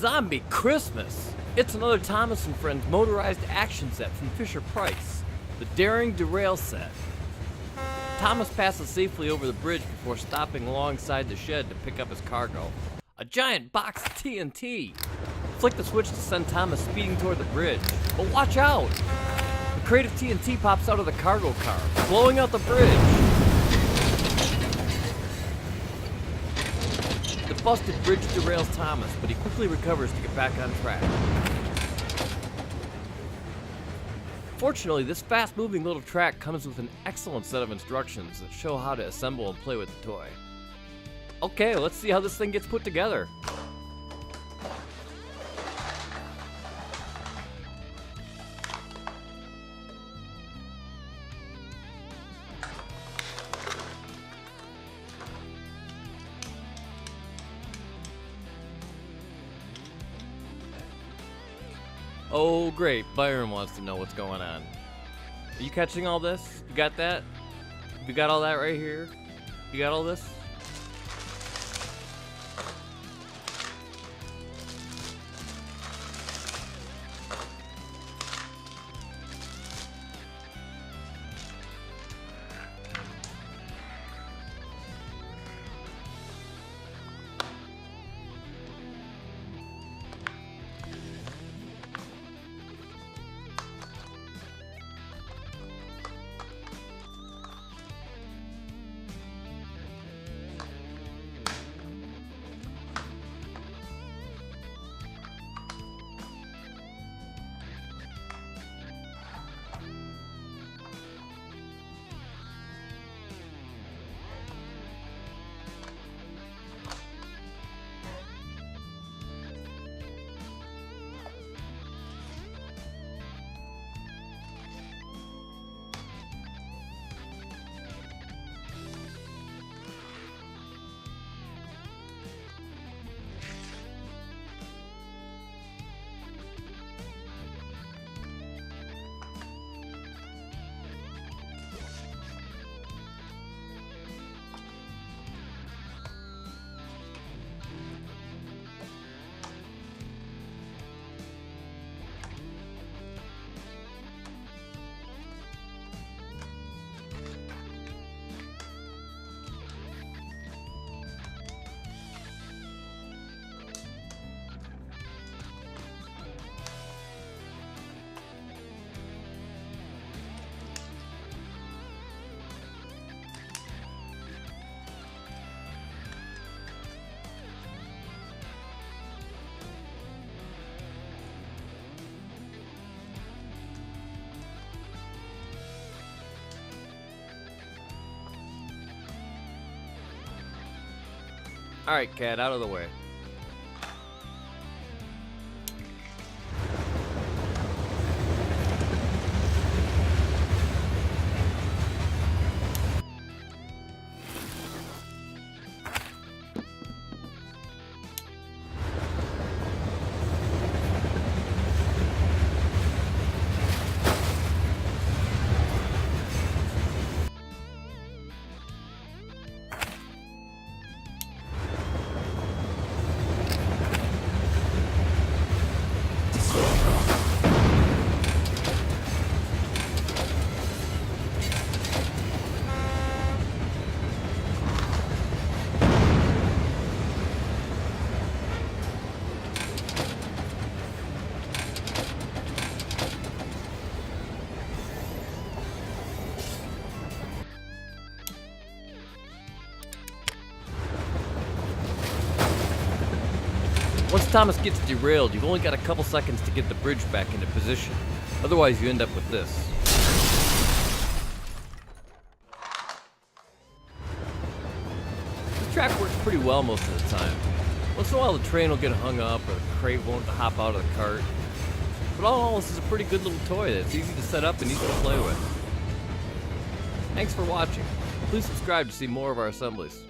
Zombie Christmas! It's another Thomas and Friends motorized action set from Fisher-Price, the daring Derail set. Thomas passes safely over the bridge before stopping alongside the shed to pick up his cargo. A giant box of TNT! Flick the switch to send Thomas speeding toward the bridge. But watch out! A crate of TNT pops out of the cargo car, blowing out the bridge! The busted bridge derails Thomas, but he quickly recovers to get back on track. Fortunately, this fast-moving little track comes with an excellent set of instructions that show how to assemble and play with the toy. Okay, let's see how this thing gets put together. Oh great, Byron wants to know what's going on. Are you catching all this? You got that? You got all that right here? You got all this? Alright, cat, out of the way. Once Thomas gets derailed, you've only got a couple seconds to get the bridge back into position. Otherwise, you end up with this. This track works pretty well most of the time. Once in a while, the train will get hung up or the crate won't hop out of the cart. But all in all, this is a pretty good little toy that's easy to set up and easy to play with. Thanks for watching. Please subscribe to see more of our assemblies.